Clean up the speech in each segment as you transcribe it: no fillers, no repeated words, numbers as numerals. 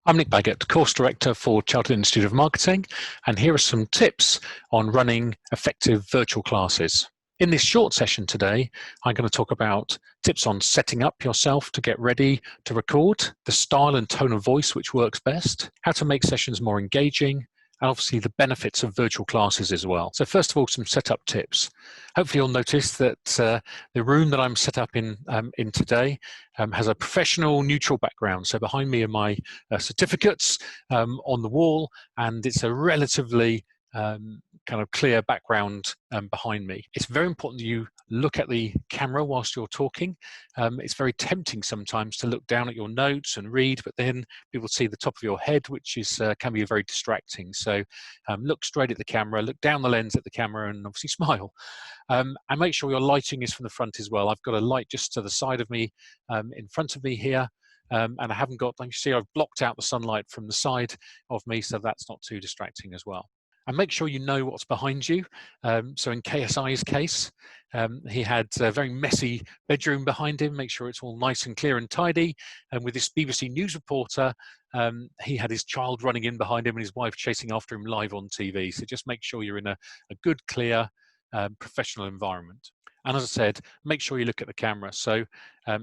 I'm Nick Baggott, Course Director for Chartered Institute of Marketing, and here are some tips on running effective virtual classes. In this short session today, I'm going to talk about tips on setting up yourself to get ready to record, the style and tone of voice which works best, how to make sessions more engaging, and obviously the benefits of virtual classes as well. So first of all, some setup tips. Hopefully you'll notice that the room that I'm set up in today has a professional neutral background. So behind me are my certificates on the wall, and it's a relatively kind of clear background behind me. It's very important that you look at the camera whilst you're talking. It's very tempting sometimes to look down at your notes and read, but then people see the top of your head, which is can be very distracting. So look straight at the camera, look down the lens at the camera, and obviously smile. And make sure your lighting is from the front as well. I've got a light just to the side of me, in front of me here. And I haven't got, like you see, I've blocked out the sunlight from the side of me, so that's not too distracting as well. And make sure you know what's behind you. So in KSI's case, he had a very messy bedroom behind him. Make sure it's all nice and clear and tidy. And with this BBC News reporter, he had his child running in behind him and his wife chasing after him live on TV. So just make sure you're in a good, clear, professional environment. And as I said, make sure you look at the camera. So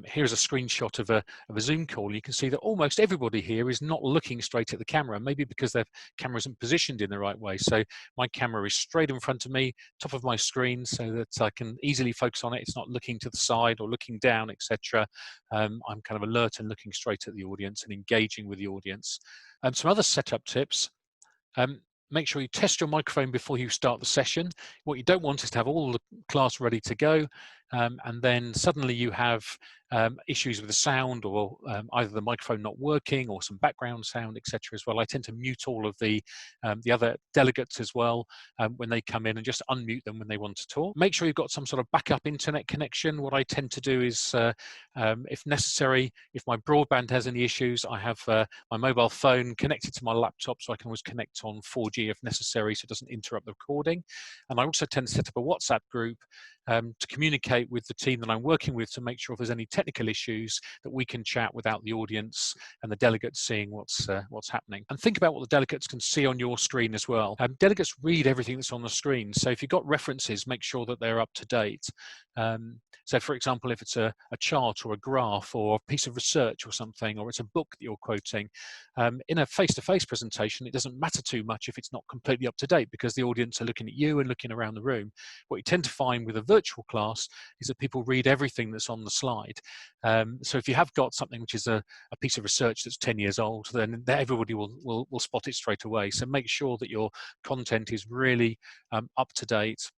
here's a screenshot of a Zoom call. You can see that almost everybody here is not looking straight at the camera, maybe because their camera isn't positioned in the right way. So my camera is straight in front of me, top of my screen, so that I can easily focus on it. It's not looking to the side or looking down, etc. I'm kind of alert and looking straight at the audience and engaging with the audience. Some other setup tips. Make sure you test your microphone before you start the session. What you don't want is to have all the class ready to go, and then suddenly you have issues with the sound, or either the microphone not working or some background sound, etc. as well. I tend to mute all of the other delegates as well when they come in, and just unmute them when they want to talk. Make sure you've got some sort of backup internet connection. What I tend to do is, if necessary, if my broadband has any issues, I have my mobile phone connected to my laptop, so I can always connect on 4G if necessary, so it doesn't interrupt the recording. And I also tend to set up a WhatsApp group to communicate with the team that I'm working with, to make sure if there's any technical issues that we can chat without the audience and the delegates seeing what's happening. And think about what the delegates can see on your screen as well. Delegates read everything that's on the screen, so if you've got references, make sure that they're up to date. So for example, if it's a chart or a graph or a piece of research or something, or it's a book that you're quoting, in a face-to-face presentation, it doesn't matter too much if it's not completely up to date, because the audience are looking at you and looking around the room. What you tend to find with a virtual class is that people read everything that's on the slide. So if you have got something which is a piece of research that's 10 years old, then everybody will spot it straight away. So make sure that your content is really up to date.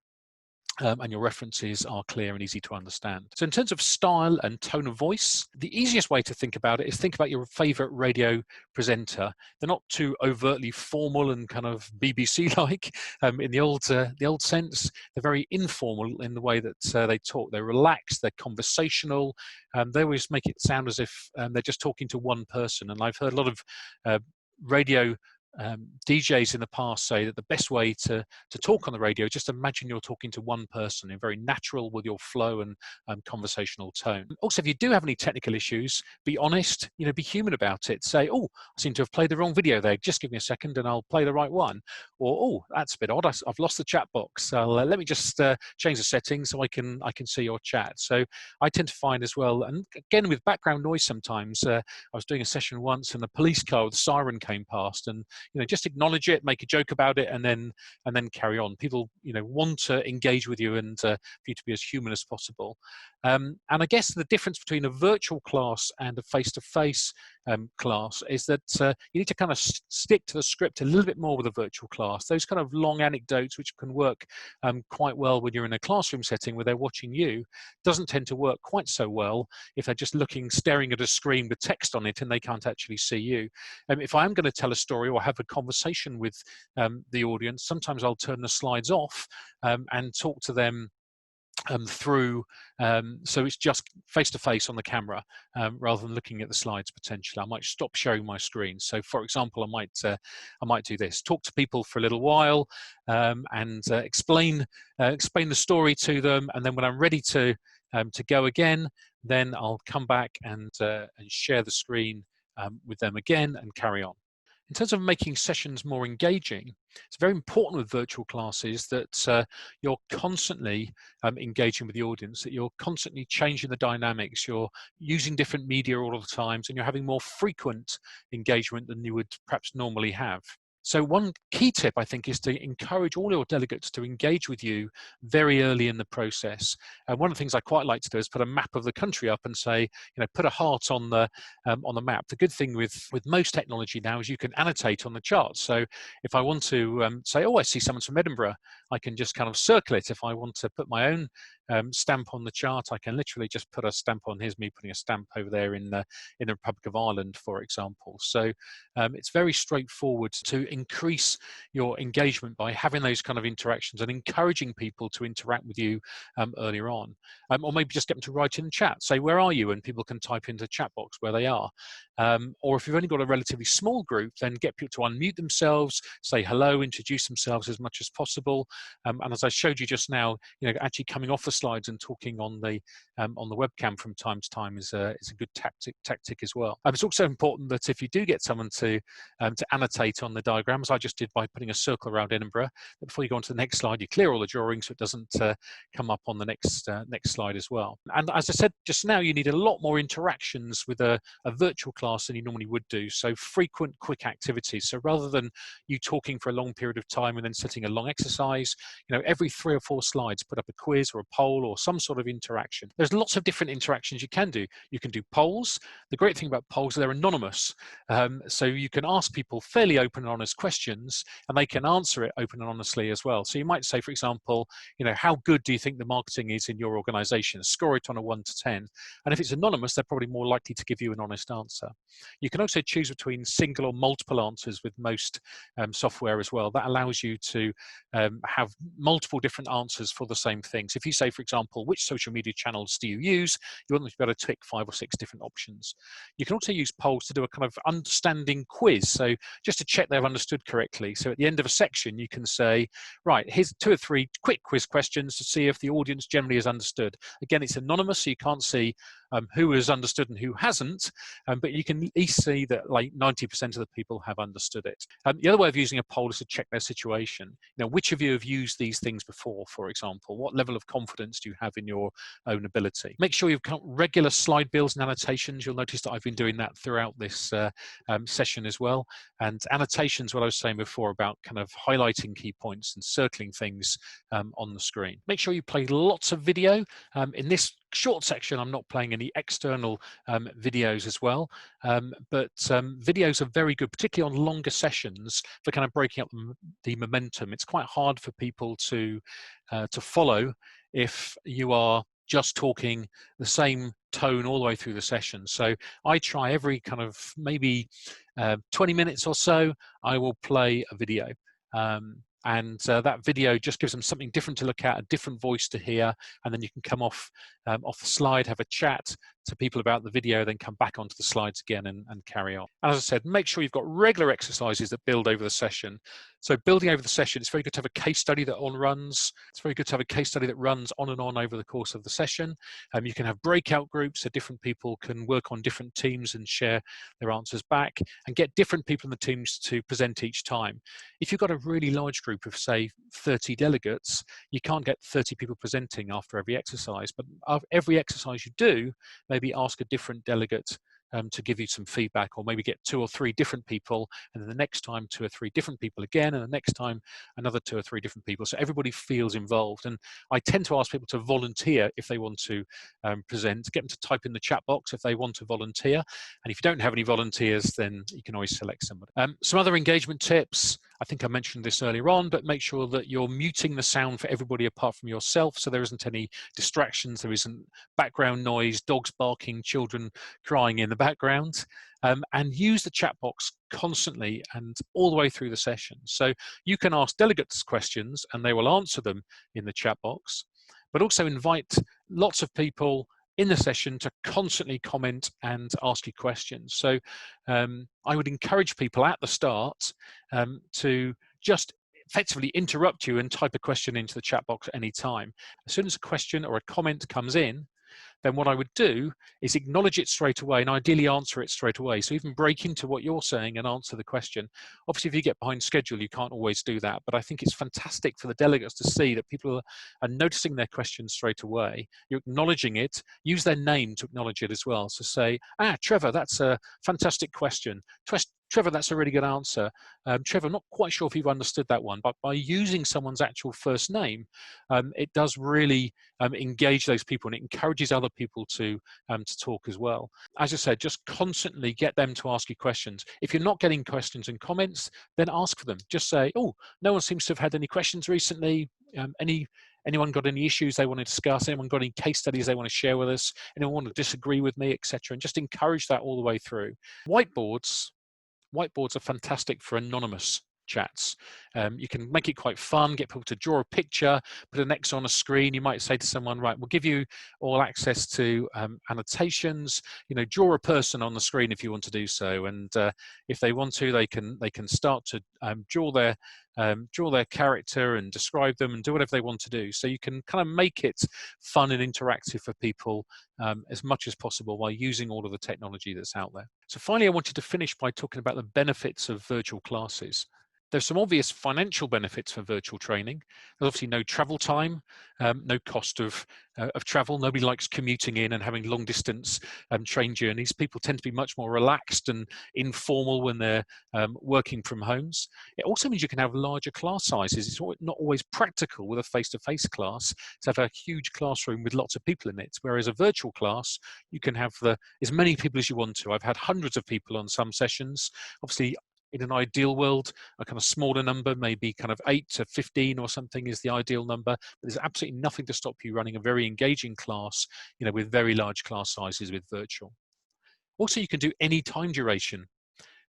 And your references are clear and easy to understand. So in terms of style and tone of voice, the easiest way to think about it is think about your favorite radio presenter. They're not too overtly formal and kind of BBC-like in the old sense. They're very informal in the way that they talk. They're relaxed, they're conversational. They always make it sound as if they're just talking to one person. And I've heard a lot of radio DJs in the past say that the best way to talk on the radio, just imagine you're talking to one person, and very natural with your flow and conversational tone. Also, if you do have any technical issues, be honest, be human about it. Say, oh, I seem to have played the wrong video there. Just give me a second and I'll play the right one. Or, oh, that's a bit odd. I've lost the chat box. Let me just change the settings so I can see your chat. So I tend to find as well, and again with background noise sometimes, I was doing a session once and the police car with the siren came past, and just acknowledge it, make a joke about it, and then carry on. People, want to engage with you and for you to be as human as possible. And I guess the difference between a virtual class and a face-to-face class is that you need to kind of stick to the script a little bit more with a virtual class. Those kind of long anecdotes, which can work quite well when you're in a classroom setting where they're watching you, doesn't tend to work quite so well if they're just staring at a screen with text on it and they can't actually see you. If I am going to tell a story or have a conversation with the audience, sometimes I'll turn the slides off and talk to them through, so it's just face-to-face on the camera rather than looking at the slides potentially. I might stop sharing my screen. So for example, I might do this, talk to people for a little while and explain the story to them, and then when I'm ready to go again, then I'll come back and share the screen with them again and carry on. In terms of making sessions more engaging, it's very important with virtual classes that you're constantly engaging with the audience, that you're constantly changing the dynamics, you're using different media all of the times, and you're having more frequent engagement than you would perhaps normally have. So one key tip, I think, is to encourage all your delegates to engage with you very early in the process. And one of the things I quite like to do is put a map of the country up and say, put a heart on the map. The good thing with most technology now is you can annotate on the chart. So if I want to say, oh, I see someone's from Edinburgh, I can just kind of circle it. If I want to put my own stamp on the chart, I can literally just put a stamp on. Here's me putting a stamp over there in the Republic of Ireland, for example. So it's very straightforward to increase your engagement by having those kind of interactions and encouraging people to interact with you earlier on. Or maybe just get them to write in the chat, say, where are you? And people can type into the chat box where they are. Or if you've only got a relatively small group, then get people to unmute themselves, say hello, introduce themselves as much as possible. And as I showed you just now, actually coming off the slides and talking on the webcam from time to time is a good tactic as well. It's also important that if you do get someone to annotate on the diagrams, I just did by putting a circle around Edinburgh, that before you go on to the next slide, you clear all the drawings so it doesn't come up on the next slide as well. And as I said just now, you need a lot more interactions with a virtual class than you normally would do. So frequent, quick activities. So rather than you talking for a long period of time and then setting a long exercise, every 3 or 4 slides, put up a quiz or a poll or some sort of interaction. There's lots of different interactions you can do. You can do polls. The great thing about polls is they're anonymous. So you can ask people fairly open and honest questions, and they can answer it open and honestly as well. So you might say, for example, how good do you think the marketing is in your organization? Score it on a 1 to 10. And if it's anonymous, they're probably more likely to give you an honest answer. You can also choose between single or multiple answers with most software as well. That allows you to have multiple different answers for the same thing. So if you say, for example, which social media channels do you use? You want them to be able to tick 5 or 6 different options. You can also use polls to do a kind of understanding quiz. So just to check they've understood correctly. So at the end of a section, you can say, right, here's 2 or 3 quick quiz questions to see if the audience generally has understood. Again, it's anonymous, so you can't see who has understood and who hasn't, but you can at least see that like 90% of the people have understood it. The other way of using a poll is to check their situation. Which of you have used these things before, for example? What level of confidence do you have in your own ability? Make sure you've got regular slide builds and annotations. You'll notice that I've been doing that throughout this session as well. And annotations, what I was saying before about kind of highlighting key points and circling things on the screen. Make sure you play lots of video. In this short section, I'm not playing any external videos as well, but videos are very good, particularly on longer sessions, for kind of breaking up the momentum. It's quite hard for people to follow if you are just talking the same tone all the way through the session. So I try every kind of maybe 20 minutes or so, I will play a video. And that video just gives them something different to look at, a different voice to hear, and then you can come off the slide, have a chat to people about the video, then come back onto the slides again and carry on. And as I said, make sure you've got regular exercises that build over the session. So building over the session, it's very good to have a case study that runs. It's very good to have a case study that runs on and on over the course of the session. You can have breakout groups so different people can work on different teams and share their answers back, and get different people in the teams to present each time. If you've got a really large group of, say, 30 delegates, you can't get 30 people presenting after every exercise, but every exercise you do, maybe ask a different delegate to give you some feedback, or maybe get 2 or 3 different people, and then the next time 2 or 3 different people again, and the next time another 2 or 3 different people, so everybody feels involved. And I tend to ask people to volunteer if they want to present, get them to type in the chat box if they want to volunteer, and if you don't have any volunteers, then you can always select somebody. Some other engagement tips, I think I mentioned this earlier on, but make sure that you're muting the sound for everybody apart from yourself, so there isn't any distractions, there isn't background noise, dogs barking, children crying in the background, and use the chat box constantly and all the way through the session. So you can ask delegates questions and they will answer them in the chat box, but also invite lots of people in the session to constantly comment and ask you questions. So I would encourage people at the start to just effectively interrupt you and type a question into the chat box at any time. As soon as a question or a comment comes in, then what I would do is acknowledge it straight away and ideally answer it straight away. So even break into what you're saying and answer the question. Obviously, if you get behind schedule, you can't always do that, but I think it's fantastic for the delegates to see that people are noticing their questions straight away. You're acknowledging it. Use their name to acknowledge it as well. So say, Trevor, that's a fantastic question. Trevor, that's a really good answer. Trevor, I'm not quite sure if you've understood that one, but by using someone's actual first name, it does really engage those people, and it encourages other people to talk as well. As I said, just constantly get them to ask you questions. If you're not getting questions and comments, then ask for them. Just say, oh, no one seems to have had any questions recently. Anyone got any issues they want to discuss? Anyone got any case studies they want to share with us? Anyone want to disagree with me, etc.? And just encourage that all the way through. Whiteboards are fantastic for anonymous chats. You can make it quite fun, get people to draw a picture, put an X on a screen. You might say to someone, right, we'll give you all access to annotations, draw a person on the screen if you want to do so. And if they want to, they can start to draw their character and describe them and do whatever they want to do. So you can kind of make it fun and interactive for people as much as possible while using all of the technology that's out there. So finally, I wanted to finish by talking about the benefits of virtual classes. There's some obvious financial benefits for virtual training. There's obviously no travel time, no cost of travel. Nobody likes commuting in and having long distance train journeys. People tend to be much more relaxed and informal when they're working from homes. It also means you can have larger class sizes. It's not always practical with a face-to-face class to have a huge classroom with lots of people in it, whereas a virtual class, you can have as many people as you want to. I've had hundreds of people on some sessions. Obviously, in an ideal world, a kind of smaller number, maybe kind of 8 to 15 or something is the ideal number, but there's absolutely nothing to stop you running a very engaging class, with very large class sizes with virtual. Also, you can do any time duration.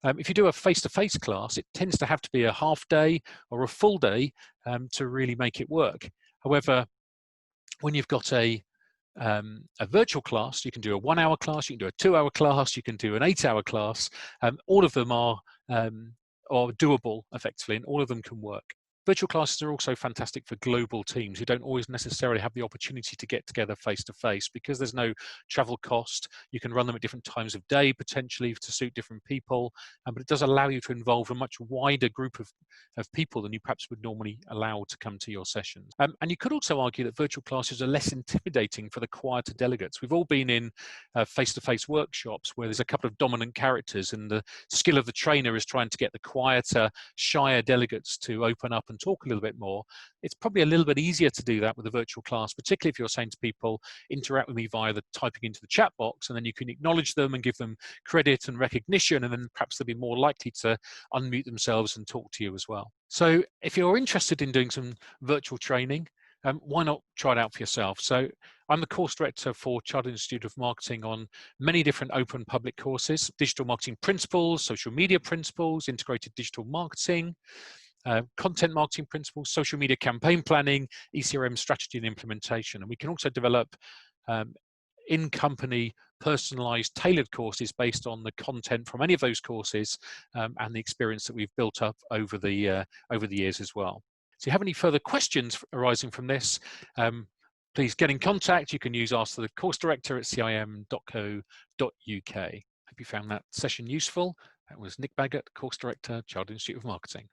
If you do a face-to-face class, it tends to have to be a half day or a full day to really make it work. However, when you've got a virtual class, you can do a 1 hour class, you can do a 2 hour class, you can do an 8 hour class. All of them are doable effectively, and all of them can work. Virtual classes are also fantastic for global teams who don't always necessarily have the opportunity to get together face to face. Because there's no travel cost, you can run them at different times of day potentially to suit different people, but it does allow you to involve a much wider group of people than you perhaps would normally allow to come to your sessions. And you could also argue that virtual classes are less intimidating for the quieter delegates. We've all been in face-to-face workshops where there's a couple of dominant characters, and the skill of the trainer is trying to get the quieter, shyer delegates to open up and talk a little bit more. It's probably a little bit easier to do that with a virtual class, particularly if you're saying to people, interact with me via the typing into the chat box, and then you can acknowledge them and give them credit and recognition, and then perhaps they'll be more likely to unmute themselves and talk to you as well. So if you're interested in doing some virtual training, why not try it out for yourself? So I'm the course director for Chartered Institute of Marketing on many different open public courses: digital marketing principles, social media principles, integrated digital marketing, content marketing principles, social media campaign planning, ECRM strategy and implementation. And we can also develop in-company personalized tailored courses based on the content from any of those courses and the experience that we've built up over the years as well. So if you have any further questions arising from this, please get in contact. You can use Ask the Course Director at CIM.co.uk. Hope you found that session useful. That was Nick Baggott, Course Director, Chartered Institute of Marketing.